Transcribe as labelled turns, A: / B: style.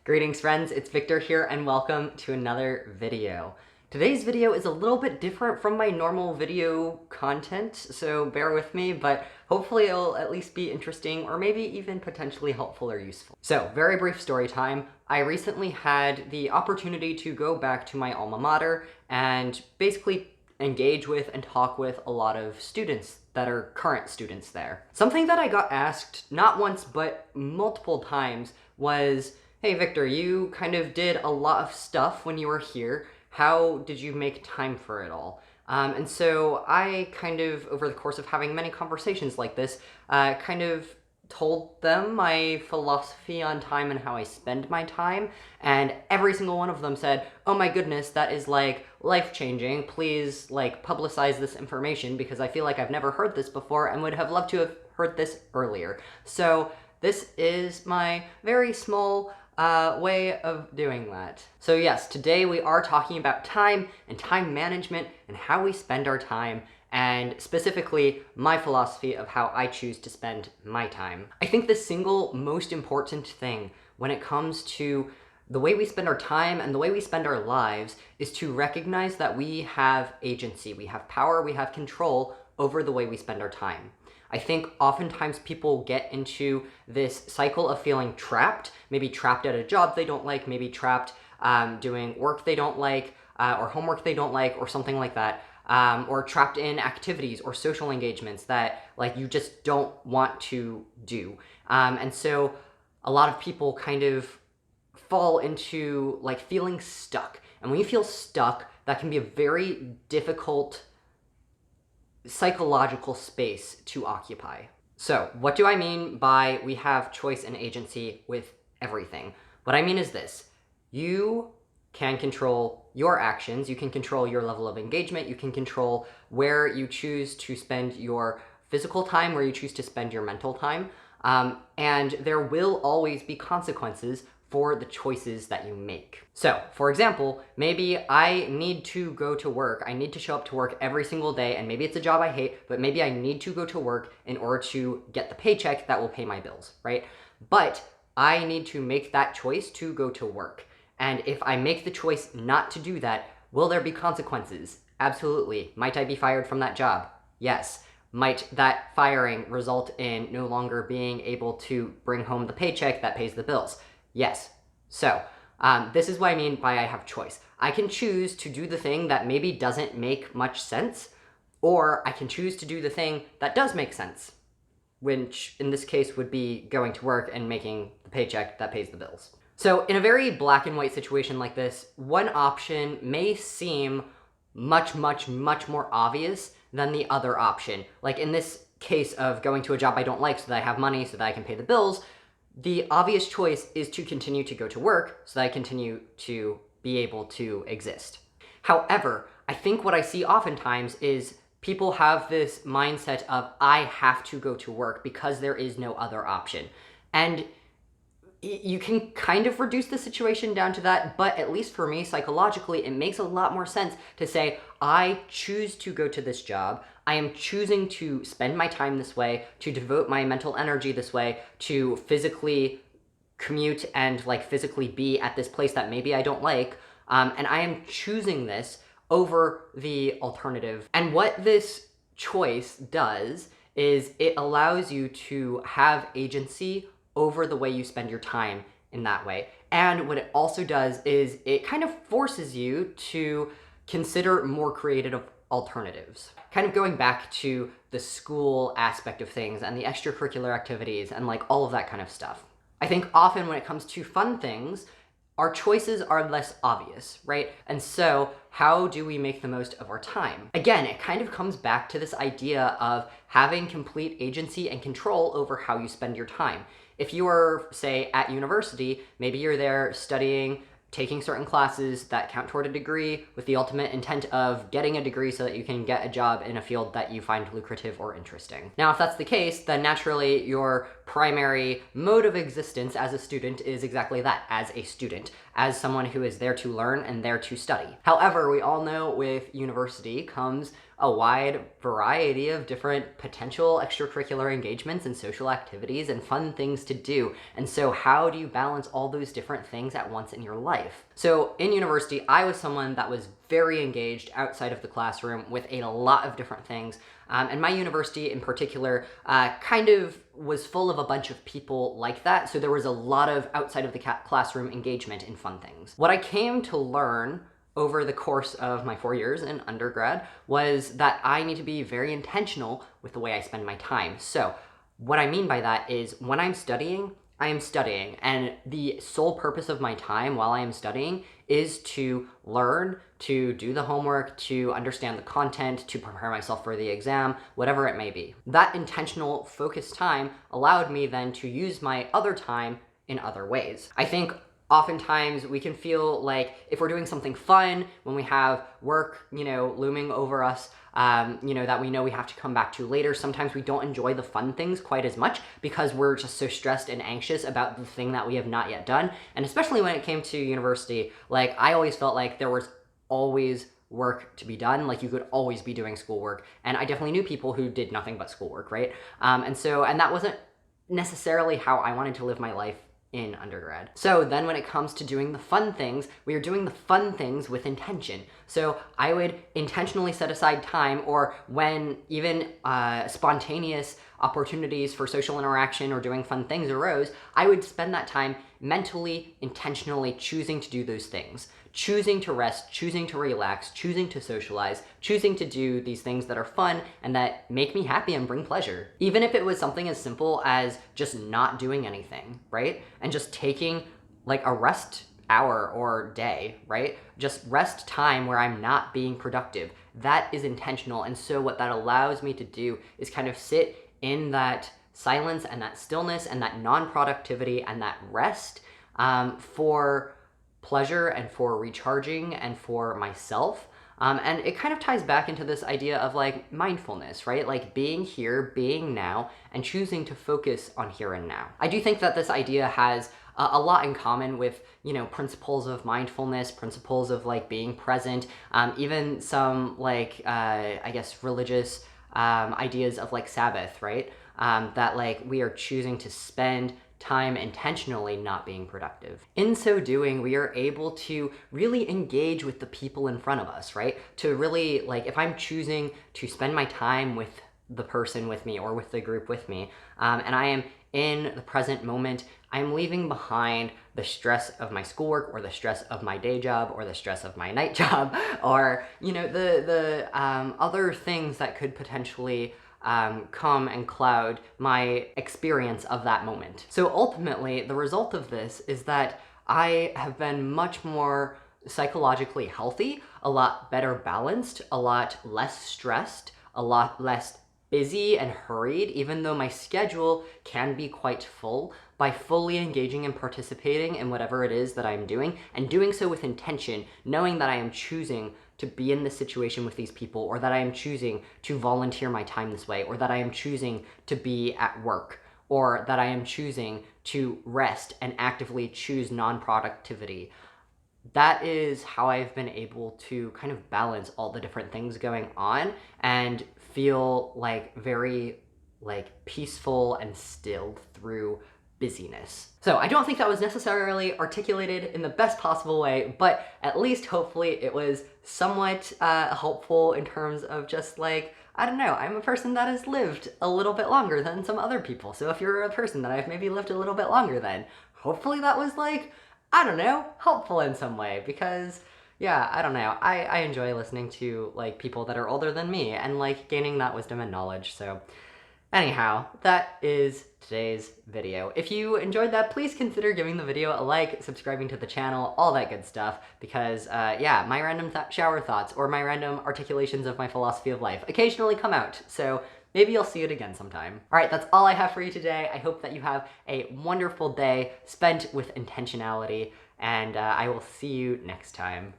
A: Greetings friends, it's Victor here and welcome to another video. Today's video is a little bit different from my normal video content, so bear with me, but hopefully it'll at least be interesting or maybe even potentially helpful or useful. So, very brief story time. I recently had the opportunity to go back to my alma mater and basically engage with and talk with a lot of students that are current students there. Something that I got asked not once but multiple times was, hey Victor, you kind of did a lot of stuff when you were here. How did you make time for it all? And so I kind of, over the course of having many conversations like this, kind of told them my philosophy on time and how I spend my time, and every single one of them said, oh my goodness, that is like life-changing, please like publicize this information because I feel like I've never heard this before and would have loved to have heard this earlier. So this is my very small way of doing that. So yes, today we are talking about time and time management and how we spend our time, and specifically my philosophy of how I choose to spend my time. I think the single most important thing when it comes to the way we spend our time and the way we spend our lives is to recognize that we have agency, we have power, we have control over the way we spend our time. I think oftentimes people get into this cycle of feeling trapped, maybe trapped at a job they don't like, maybe trapped doing work they don't like, or homework they don't like, or something like that, or trapped in activities or social engagements that like you just don't want to do. And so a lot of people kind of fall into like feeling stuck. And when you feel stuck, that can be a very difficult psychological space to occupy. So what do I mean by we have choice and agency with everything? What I mean is this: you can control your actions, you can control your level of engagement, you can control where you choose to spend your physical time, where you choose to spend your mental time, and there will always be consequences for the choices that you make. So, for example, maybe I need to go to work, I need to show up to work every single day, and maybe it's a job I hate, but maybe I need to go to work in order to get the paycheck that will pay my bills, right? But I need to make that choice to go to work. And if I make the choice not to do that, will there be consequences? Absolutely. Might I be fired from that job? Yes. Might that firing result in no longer being able to bring home the paycheck that pays the bills? Yes. So, this is what I mean by I have choice. I can choose to do the thing that maybe doesn't make much sense, or I can choose to do the thing that does make sense, which in this case would be going to work and making the paycheck that pays the bills. So in a very black and white situation like this, one option may seem much more obvious than the other option. Like in this case of going to a job I don't like so that I have money so that I can pay the bills, the obvious choice is to continue to go to work so that I continue to be able to exist. However, I think what I see oftentimes is people have this mindset of I have to go to work because there is no other option. And you can kind of reduce the situation down to that, but at least for me, psychologically, it makes a lot more sense to say, I choose to go to this job, I am choosing to spend my time this way, to devote my mental energy this way, to physically commute and like physically be at this place that maybe I don't like, and I am choosing this over the alternative. And what this choice does is it allows you to have agency over the way you spend your time in that way. And what it also does is it kind of forces you to consider more creative alternatives. Kind of going back to the school aspect of things and the extracurricular activities and like all of that kind of stuff. I think often when it comes to fun things, our choices are less obvious, right? And so how do we make the most of our time? Again, it kind of comes back to this idea of having complete agency and control over how you spend your time. If you are, say, at university, maybe you're there studying, taking certain classes that count toward a degree with the ultimate intent of getting a degree so that you can get a job in a field that you find lucrative or interesting. Now, if that's the case, then naturally your primary mode of existence as a student is exactly that, as a student, as someone who is there to learn and there to study. However, we all know with university comes a wide variety of different potential extracurricular engagements and social activities and fun things to do. And so how do you balance all those different things at once in your life? So in university, I was someone that was very engaged outside of the classroom with a lot of different things. And my university in particular kind of was full of a bunch of people like that. So there was a lot of outside of the classroom engagement in fun things. What I came to learn over the course of my 4 years in undergrad was that I need to be very intentional with the way I spend my time. So what I mean by that is when I'm studying, I am studying, and the sole purpose of my time while I am studying is to learn, to do the homework, to understand the content, to prepare myself for the exam, whatever it may be. That intentional, focused time allowed me then to use my other time in other ways. I think oftentimes we can feel like if we're doing something fun, when we have work, looming over us, that we know we have to come back to later, sometimes we don't enjoy the fun things quite as much because we're just so stressed and anxious about the thing that we have not yet done. And especially when it came to university, like I always felt like there was always work to be done. Like you could always be doing schoolwork. And I definitely knew people who did nothing but schoolwork, right? And that wasn't necessarily how I wanted to live my life in undergrad. So then when it comes to doing the fun things, we are doing the fun things with intention. So I would intentionally set aside time, or when even spontaneous opportunities for social interaction or doing fun things arose, I would spend that time mentally, intentionally choosing to do those things. Choosing to rest, choosing to relax, choosing to socialize, choosing to do these things that are fun and that make me happy and bring pleasure. Even if it was something as simple as just not doing anything, right? And just taking like a rest hour or day, right? Just rest time where I'm not being productive. That is intentional. And so what that allows me to do is kind of sit in that silence and that stillness and that non-productivity and that rest for pleasure and for recharging and for myself. And it kind of ties back into this idea of like mindfulness, right? Like being here, being now, and choosing to focus on here and now. I do think that this idea has a lot in common with, principles of mindfulness, principles of like being present, even some like, I guess, religious ideas of like Sabbath, right? That like we are choosing to spend time intentionally not being productive. In so doing, we are able to really engage with the people in front of us, right? To really, like, if I'm choosing to spend my time with the person with me or with the group with me, and I am in the present moment, I'm leaving behind the stress of my schoolwork or the stress of my day job or the stress of my night job or, the other things that could potentially come and cloud my experience of that moment. So ultimately, the result of this is that I have been much more psychologically healthy, a lot better balanced, a lot less stressed, a lot less busy and hurried, even though my schedule can be quite full, by fully engaging and participating in whatever it is that I'm doing, and doing so with intention, knowing that I am choosing to be in this situation with these people, or that I am choosing to volunteer my time this way, or that I am choosing to be at work, or that I am choosing to rest and actively choose non-productivity. That is how I've been able to kind of balance all the different things going on and feel like very like peaceful and stilled through busyness. So I don't think that was necessarily articulated in the best possible way, but at least hopefully it was somewhat helpful in terms of just like, I don't know, I'm a person that has lived a little bit longer than some other people. So if you're a person that I've maybe lived a little bit longer than, hopefully that was like, I don't know, helpful in some way, because yeah, I don't know, I enjoy listening to like people that are older than me and like gaining that wisdom and knowledge. So anyhow, that is today's video. If you enjoyed that, please consider giving the video a like, subscribing to the channel, all that good stuff, because yeah, my random shower thoughts or my random articulations of my philosophy of life occasionally come out, so maybe you'll see it again sometime. All right, that's all I have for you today. I hope that you have a wonderful day spent with intentionality, and I will see you next time.